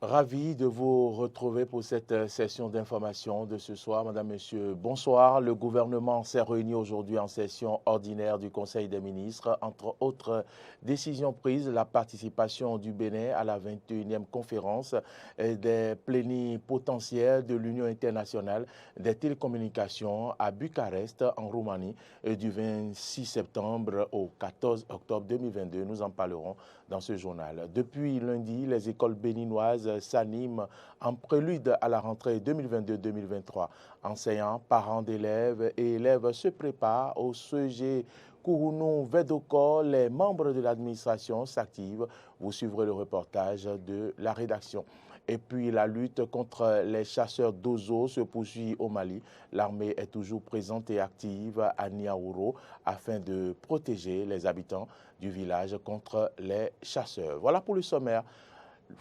Ravi de vous retrouver pour cette session d'information de ce soir. Madame, Monsieur, bonsoir. Le gouvernement s'est réuni aujourd'hui en session ordinaire du Conseil des ministres. Entre autres décisions prises, la participation du Bénin à la 21e conférence des plénipotentiaires de l'Union internationale des télécommunications à Bucarest, en Roumanie, du 26 septembre au 14 octobre 2022. Nous en parlerons dans ce journal. Depuis lundi, les écoles béninoises s'animent en prélude à la rentrée 2022-2023. Enseignants, parents d'élèves et élèves se préparent au CG Kourounou Vedoko. Les membres de l'administration s'activent. Vous suivrez le reportage de la rédaction. Et puis la lutte contre les chasseurs d'oiseaux se poursuit au Mali. L'armée est toujours présente et active à Niaouro afin de protéger les habitants du village contre les chasseurs. Voilà pour le sommaire.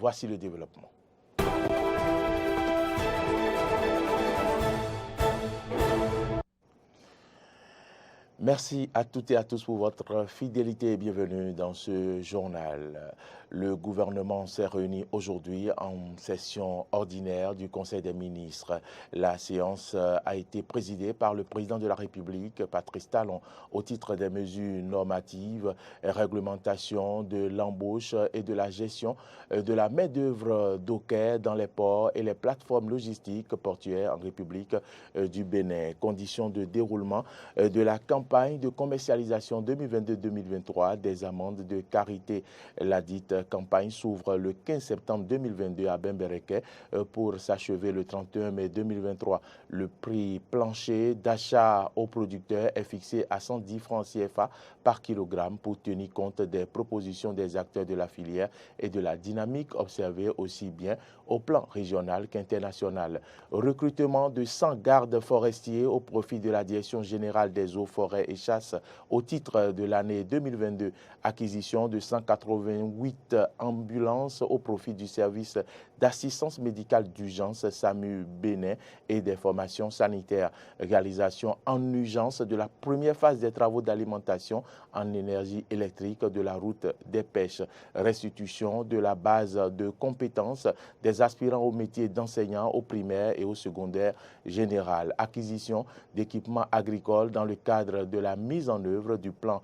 Voici le développement. Merci à toutes et à tous pour votre fidélité et bienvenue dans ce journal. Le gouvernement s'est réuni aujourd'hui en session ordinaire du Conseil des ministres. La séance a été présidée par le président de la République, Patrice Talon, au titre des mesures normatives, réglementation de l'embauche et de la gestion de la main-d'œuvre docker dans les ports et les plateformes logistiques portuaires en République du Bénin. Conditions de déroulement de la campagne de commercialisation 2022-2023 des amendes de carité. La dite campagne s'ouvre le 15 septembre 2022 à Bembereke pour s'achever le 31 mai 2023. Le prix plancher d'achat aux producteurs est fixé à 110 francs CFA par kilogramme pour tenir compte des propositions des acteurs de la filière et de la dynamique observée aussi bien au plan régional qu'international. Recrutement de 100 gardes forestiers au profit de la Direction générale des eaux, forêts et chasse au titre de l'année 2022. Acquisition de 188 ambulances au profit du service d'assistance médicale d'urgence SAMU Bénin et des formations sanitaires. Réalisation en urgence de la première phase des travaux d'alimentation en énergie électrique de la route des pêches. Restitution de la base de compétences des aspirants au métier d'enseignant au primaire et au secondaire général. Acquisition d'équipements agricoles dans le cadre de la mise en œuvre du plan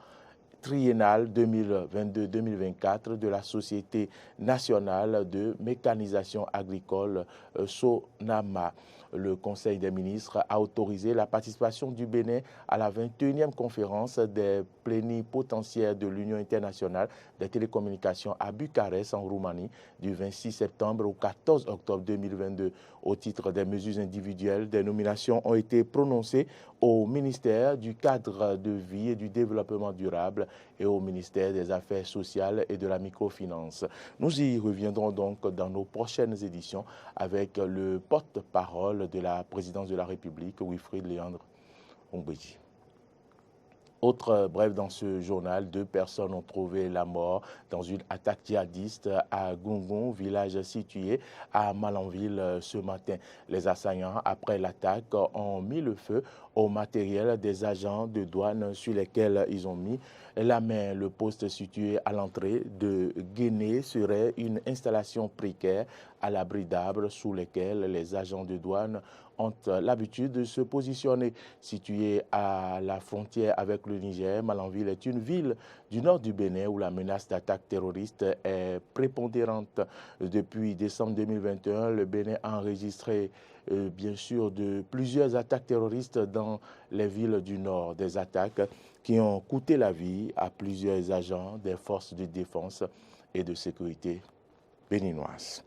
triennal 2022-2024 de la Société nationale de mécanisation agricole SONAMA. Le Conseil des ministres a autorisé la participation du Bénin à la 21e conférence des plénipotentiaires de l'Union internationale des télécommunications à Bucarest, en Roumanie, du 26 septembre au 14 octobre 2022. Au titre des mesures individuelles, des nominations ont été prononcées au ministère du cadre de vie et du développement durable et au ministère des Affaires sociales et de la microfinance. Nous y reviendrons donc dans nos prochaines éditions avec le porte-parole de la présidence de la République, Wilfrid Léandre Ombéji. Autre bref dans ce journal, 2 personnes ont trouvé la mort dans une attaque djihadiste à Gungun, village situé à Malanville ce matin. Les assaillants, après l'attaque, ont mis le feu au matériel des agents de douane sur lesquels ils ont mis la main. Le poste situé à l'entrée de Guéné serait une installation précaire à l'abri d'arbres sous lesquels les agents de douane ont l'habitude de se positionner. Située à la frontière avec le Niger, Malanville est une ville du nord du Bénin où la menace d'attaque terroriste est prépondérante. Depuis décembre 2021, le Bénin a enregistré bien sûr de plusieurs attaques terroristes dans les villes du nord, des attaques qui ont coûté la vie à plusieurs agents des forces de défense et de sécurité béninoises.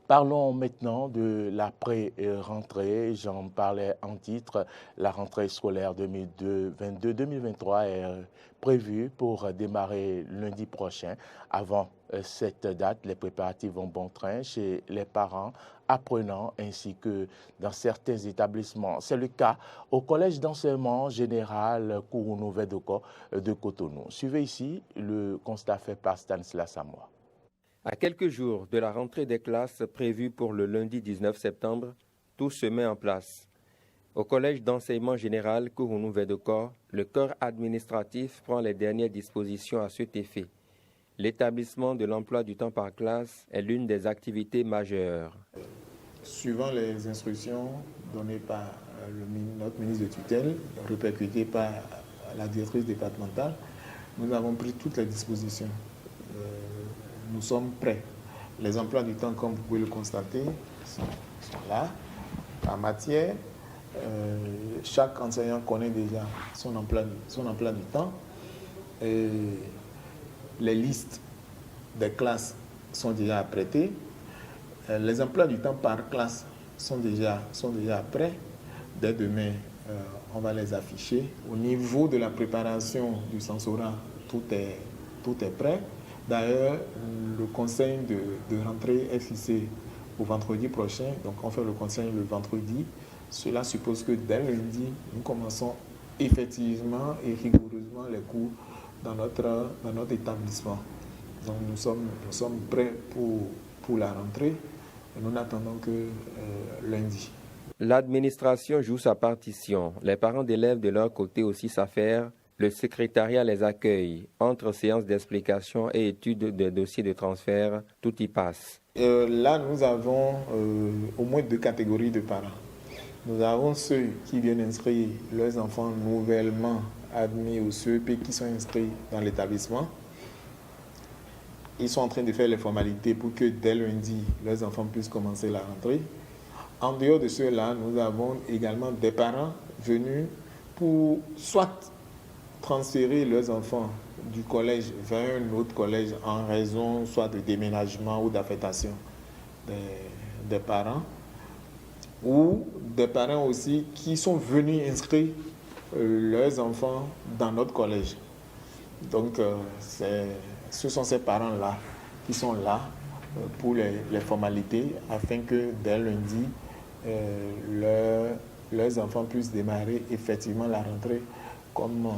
Parlons maintenant de l'après-rentrée. J'en parlais en titre. La rentrée scolaire 2022-2023 est prévue pour démarrer lundi prochain. Avant cette date, les préparatifs vont bon train chez les parents, apprenants ainsi que dans certains établissements. C'est le cas au collège d'enseignement général Kourounou Vedoko de Cotonou. Suivez ici le constat fait par Stanislas Samoa. À quelques jours de la rentrée des classes prévue pour le lundi 19 septembre, tout se met en place. Au collège d'enseignement général Kourounou Vedoko, le corps administratif prend les dernières dispositions à cet effet. L'établissement de l'emploi du temps par classe est l'une des activités majeures. Suivant les instructions données par notre ministre de tutelle, répercutées par la directrice départementale, nous avons pris toutes les dispositions. Nous sommes prêts. Les emplois du temps, comme vous pouvez le constater, sont là. En matière, chaque enseignant connaît déjà son emploi du temps. Et les listes des classes sont déjà apprêtées. Les emplois du temps par classe sont déjà prêts. Dès demain, on va les afficher. Au niveau de la préparation du censorat, tout est prêt. D'ailleurs, le conseil de rentrée est fixé au vendredi prochain. Donc, on fait le conseil le vendredi. Cela suppose que dès lundi, nous commençons effectivement et rigoureusement les cours dans notre établissement. Donc, nous sommes prêts pour la rentrée. Et nous n'attendons que lundi. L'administration joue sa partition. Les parents d'élèves de leur côté aussi s'affairent. Le secrétariat les accueille. Entre séances d'explication et études des dossiers de transfert, tout y passe. Là, nous avons au moins 2 catégories de parents. Nous avons ceux qui viennent inscrire leurs enfants nouvellement admis au CEP qui sont inscrits dans l'établissement. Ils sont en train de faire les formalités pour que dès lundi, leurs enfants puissent commencer la rentrée. En dehors de ceux-là, nous avons également des parents venus pour soit transférer leurs enfants du collège vers un autre collège en raison soit de déménagement ou d'affectation des parents, ou des parents aussi qui sont venus inscrire leurs enfants dans notre collège. Donc, ce sont ces parents-là qui sont là pour les formalités afin que dès lundi, leurs enfants puissent démarrer effectivement la rentrée comme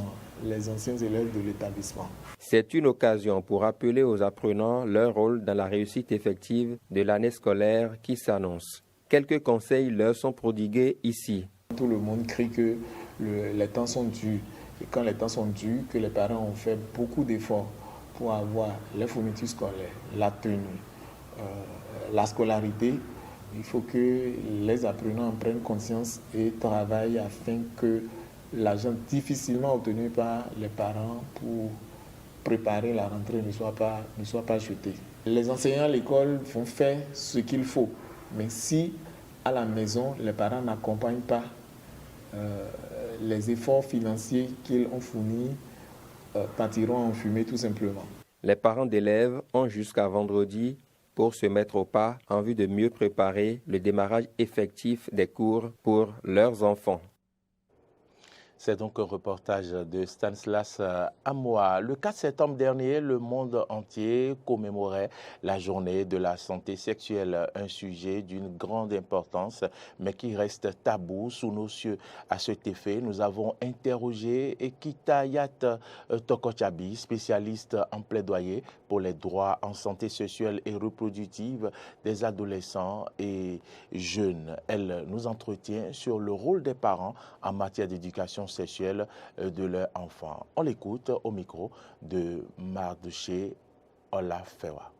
les anciens élèves de l'établissement. C'est une occasion pour rappeler aux apprenants leur rôle dans la réussite effective de l'année scolaire qui s'annonce. Quelques conseils leur sont prodigués ici. Tout le monde crie que les temps sont durs. Et quand les temps sont durs, que les parents ont fait beaucoup d'efforts pour avoir les fournitures scolaires, la tenue, la scolarité, il faut que les apprenants en prennent conscience et travaillent afin que l'argent difficilement obtenu par les parents pour préparer la rentrée ne soit pas jeté. Les enseignants à l'école vont faire ce qu'il faut, mais si à la maison les parents n'accompagnent pas les efforts financiers qu'ils ont fournis, partiront en fumée tout simplement. Les parents d'élèves ont jusqu'à vendredi pour se mettre au pas en vue de mieux préparer le démarrage effectif des cours pour leurs enfants. C'est donc un reportage de Stanislas Amoa. Le 4 septembre dernier, le monde entier commémorait la journée de la santé sexuelle, un sujet d'une grande importance, mais qui reste tabou sous nos cieux. À cet effet, nous avons interrogé Kitayat Tokochabi, spécialiste en plaidoyer pour les droits en santé sexuelle et reproductive des adolescents et jeunes. Elle nous entretient sur le rôle des parents en matière d'éducation sexuelle de leurs enfants. On l'écoute au micro de Marduché Olafewa.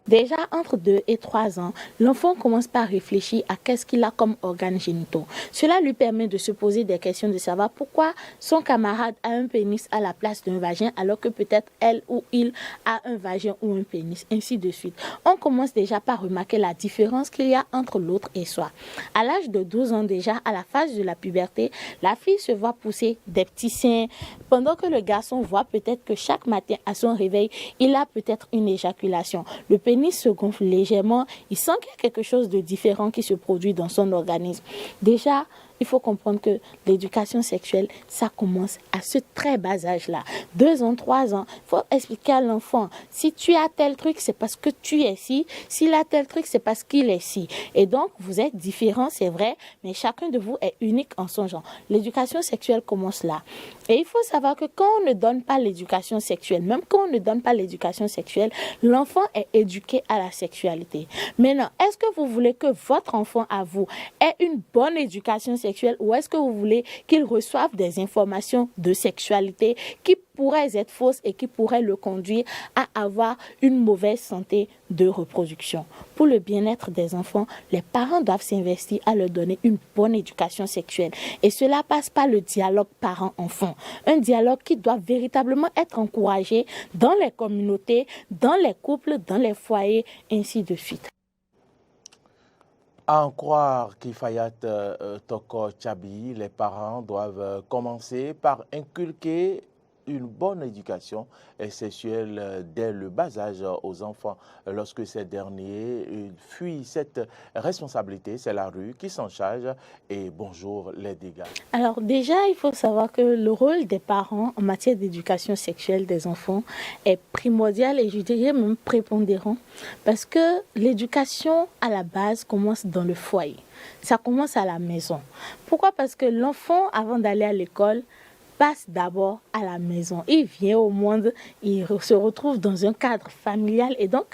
Déjà, entre 2 et 3 ans, l'enfant commence par réfléchir à qu'est-ce qu'il a comme organes génitaux. Cela lui permet de se poser des questions, de savoir pourquoi son camarade a un pénis à la place d'un vagin, alors que peut-être elle ou il a un vagin ou un pénis, ainsi de suite. On commence déjà par remarquer la différence qu'il y a entre l'autre et soi. À l'âge de 12 ans déjà, à la phase de la puberté, la fille se voit pousser des petits seins, pendant que le garçon voit peut-être que chaque matin à son réveil, il a peut-être une éjaculation. Le pénis se gonfle légèrement, il sent qu'il y a quelque chose de différent qui se produit dans son organisme. Déjà, il faut comprendre que l'éducation sexuelle, ça commence à ce très bas âge-là. 2 ans, 3 ans, il faut expliquer à l'enfant, si tu as tel truc, c'est parce que tu es ci. S'il a tel truc, c'est parce qu'il est ci. Et donc, vous êtes différents, c'est vrai, mais chacun de vous est unique en son genre. L'éducation sexuelle commence là. Et il faut savoir que quand on ne donne pas l'éducation sexuelle, même quand on ne donne pas l'éducation sexuelle, l'enfant est éduqué à la sexualité. Maintenant, est-ce que vous voulez que votre enfant à vous ait une bonne éducation sexuelle ou est-ce que vous voulez qu'il reçoive des informations de sexualité qui pourraient être fausses et qui pourraient le conduire à avoir une mauvaise santé de reproduction. Pour le bien-être des enfants, les parents doivent s'investir à leur donner une bonne éducation sexuelle. Et cela passe par le dialogue parents-enfants. Un dialogue qui doit véritablement être encouragé dans les communautés, dans les couples, dans les foyers, ainsi de suite. À en croire Kifayat Toko Tchabi, les parents doivent commencer par inculquer une bonne éducation sexuelle dès le bas âge aux enfants. Lorsque ces derniers fuient cette responsabilité, c'est la rue qui s'en charge et bonjour les dégâts. Alors déjà, il faut savoir que le rôle des parents en matière d'éducation sexuelle des enfants est primordial et je dirais même prépondérant parce que l'éducation à la base commence dans le foyer. Ça commence à la maison. Pourquoi? Parce que l'enfant, avant d'aller à l'école, passe d'abord à la maison. Il vient au monde, il se retrouve dans un cadre familial et donc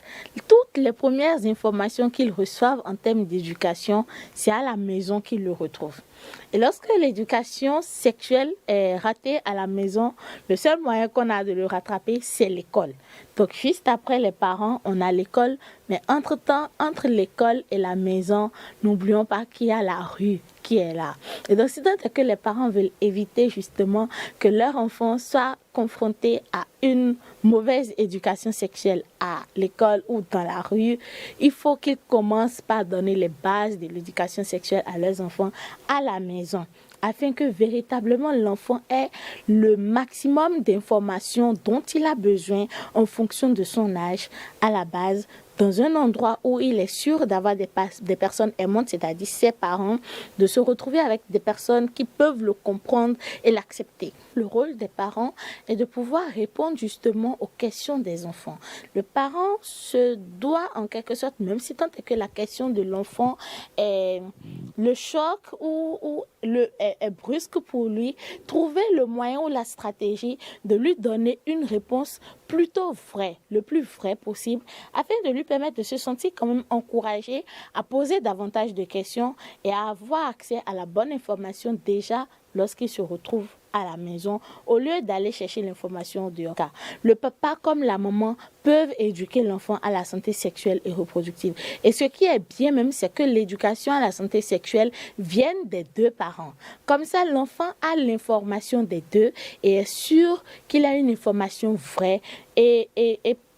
toutes les premières informations qu'il reçoit en termes d'éducation, c'est à la maison qu'il le retrouve. Et lorsque l'éducation sexuelle est ratée à la maison, le seul moyen qu'on a de le rattraper, c'est l'école. Donc juste après les parents, on a l'école, mais entre-temps, entre l'école et la maison, n'oublions pas qu'il y a la rue qui est là. Et donc c'est donc que les parents veulent éviter justement que leur enfant soit confronté à une mauvaise éducation sexuelle à l'école ou dans la rue, il faut qu'ils commencent par donner les bases de l'éducation sexuelle à leurs enfants à la maison, afin que véritablement l'enfant ait le maximum d'informations dont il a besoin en fonction de son âge à la base, dans un endroit où il est sûr d'avoir des personnes aimantes, c'est-à-dire ses parents, de se retrouver avec des personnes qui peuvent le comprendre et l'accepter. Le rôle des parents est de pouvoir répondre justement aux questions des enfants. Le parent se doit en quelque sorte, même si tant est que la question de l'enfant est le choc ou est brusque pour lui, trouver le moyen ou la stratégie de lui donner une réponse plutôt vraie, le plus vrai possible, afin de lui permettre de se sentir quand même encouragé à poser davantage de questions et à avoir accès à la bonne information déjà lorsqu'il se retrouve à la maison, au lieu d'aller chercher l'information dehors. Le papa comme la maman peuvent éduquer l'enfant à la santé sexuelle et reproductive. Et ce qui est bien même, c'est que l'éducation à la santé sexuelle vienne des deux parents. Comme ça, l'enfant a l'information des deux et est sûr qu'il a une information vraie et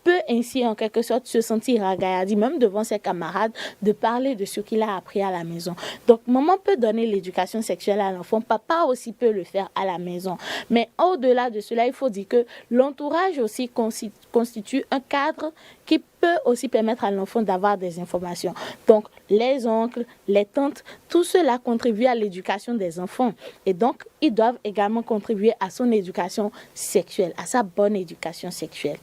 peut ainsi en quelque sorte se sentir ragaillardi même devant ses camarades de parler de ce qu'il a appris à la maison. Donc maman peut donner l'éducation sexuelle à l'enfant, papa aussi peut le faire à la maison. Mais au-delà de cela, il faut dire que l'entourage aussi constitue un cadre qui peut aussi permettre à l'enfant d'avoir des informations. Donc les oncles, les tantes, tout cela contribue à l'éducation des enfants et donc ils doivent également contribuer à son éducation sexuelle, à sa bonne éducation sexuelle.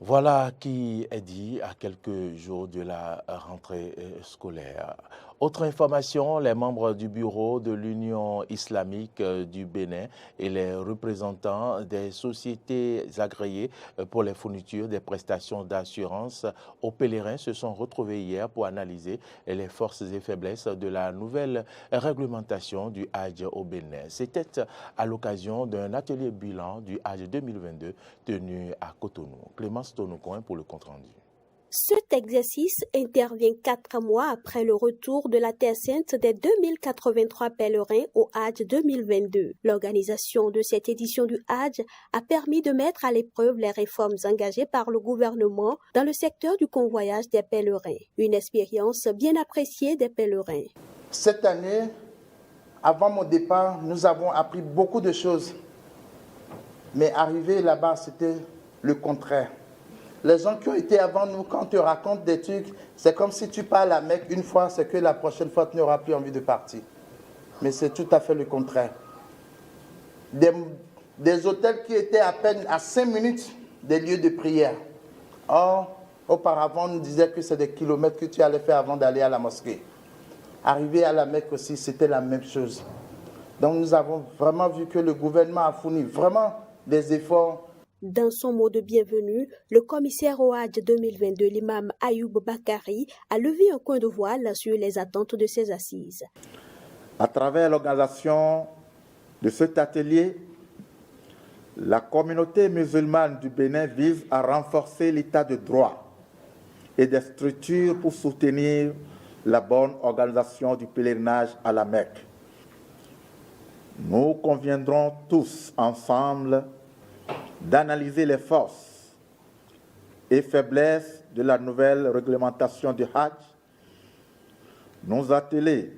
Voilà qui est dit à quelques jours de la rentrée scolaire. Autre information, les membres du bureau de l'Union islamique du Bénin et les représentants des sociétés agréées pour les fournitures des prestations d'assurance aux pèlerins se sont retrouvés hier pour analyser les forces et faiblesses de la nouvelle réglementation du Hajj au Bénin. C'était à l'occasion d'un atelier bilan du Hajj 2022 tenu à Cotonou. Clémence Tonoucoin pour le compte-rendu. Cet exercice intervient 4 mois après le retour de la Terre Sainte des 2083 pèlerins au Hajj 2022. L'organisation de cette édition du Hajj a permis de mettre à l'épreuve les réformes engagées par le gouvernement dans le secteur du convoyage des pèlerins. Une expérience bien appréciée des pèlerins. Cette année, avant mon départ, nous avons appris beaucoup de choses. Mais arrivé là-bas, c'était le contraire. Les gens qui ont été avant nous, quand on te raconte des trucs, c'est comme si tu pars à la Mecque une fois, c'est que la prochaine fois, tu n'auras plus envie de partir. Mais c'est tout à fait le contraire. Des hôtels qui étaient à peine à 5 minutes des lieux de prière. Or, auparavant, on nous disait que c'est des kilomètres que tu allais faire avant d'aller à la mosquée. Arrivé à la Mecque aussi, c'était la même chose. Donc nous avons vraiment vu que le gouvernement a fourni vraiment des efforts. Dans son mot de bienvenue, le commissaire au Hajj 2022, l'imam Ayoub Bakari, a levé un coin de voile sur les attentes de ces assises. À travers l'organisation de cet atelier, La communauté musulmane du Bénin vise à renforcer l'état de droit et des structures pour soutenir la bonne organisation du pèlerinage à la Mecque. Nous conviendrons tous ensemble d'analyser les forces et faiblesses de la nouvelle réglementation du Hajj, nous atteler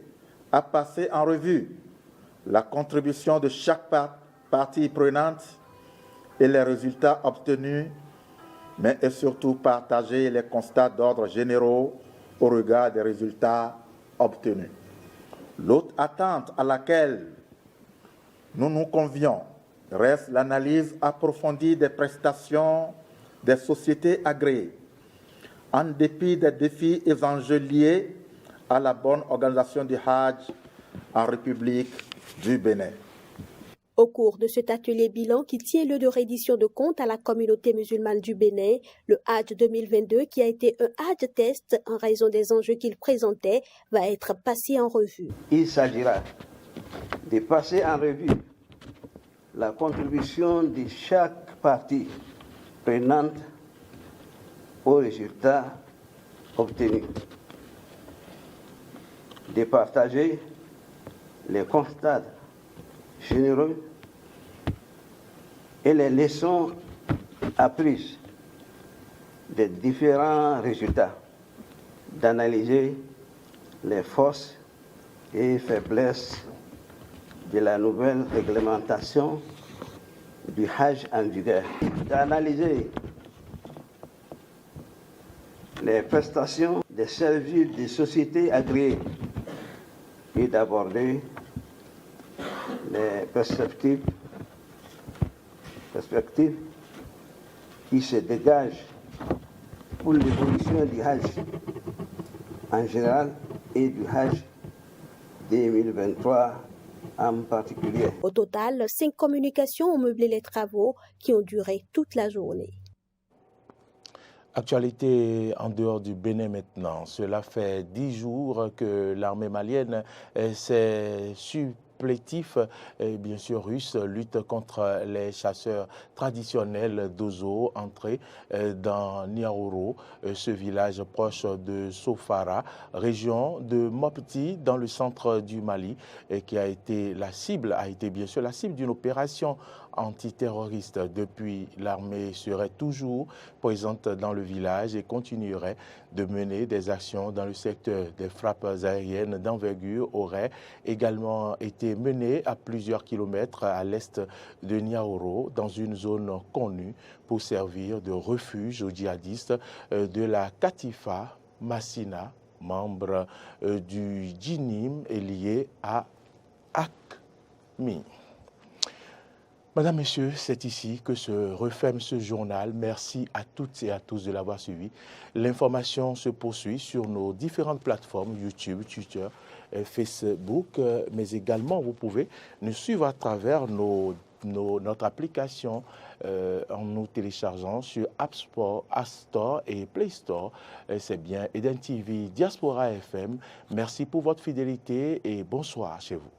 à passer en revue la contribution de chaque partie prenante et les résultats obtenus, mais et surtout partager les constats d'ordre généraux au regard des résultats obtenus. L'autre attente à laquelle nous nous convions reste l'analyse approfondie des prestations des sociétés agréées, en dépit des défis et enjeux liés à la bonne organisation du Hajj en République du Bénin. Au cours de cet atelier bilan qui tient lieu de reddition de comptes à la communauté musulmane du Bénin, le Hajj 2022, qui a été un Hajj test en raison des enjeux qu'il présentait, va être passé en revue. Il s'agira de passer en revue la contribution de chaque partie prenante aux résultats obtenus, de partager les constats généraux et les leçons apprises des différents résultats, d'analyser les forces et faiblesses de la nouvelle réglementation du Hajj en vigueur, d'analyser les prestations des services des sociétés agréées et d'aborder les perspectives qui se dégagent pour l'évolution du Hajj en général et du Hajj 2023 en particulier. Au total, 5 communications ont meublé les travaux qui ont duré toute la journée. Actualité en dehors du Bénin maintenant. Cela fait 10 jours que l'armée malienne s'est supplétif, bien sûr russe, lutte contre les chasseurs traditionnels d'Ozo, entrés dans Niaouro, ce village proche de Sofara, région de Mopti, dans le centre du Mali, qui a été bien sûr la cible d'une opération antiterroriste. Depuis, l'armée serait toujours présente dans le village et continuerait de mener des actions dans le secteur. Des frappes aériennes d'envergure auraient également été menées à plusieurs kilomètres à l'est de Niaouro, dans une zone connue pour servir de refuge aux djihadistes de la Katifa Massina, membre du Djinim et lié à AQMI. Madame, Messieurs, c'est ici que se referme ce journal. Merci à toutes et à tous de l'avoir suivi. L'information se poursuit sur nos différentes plateformes, YouTube, Twitter, Facebook, mais également vous pouvez nous suivre à travers notre application en nous téléchargeant sur App Store et Play Store. C'est bien Eden TV, Diaspora FM. Merci pour votre fidélité et bonsoir chez vous.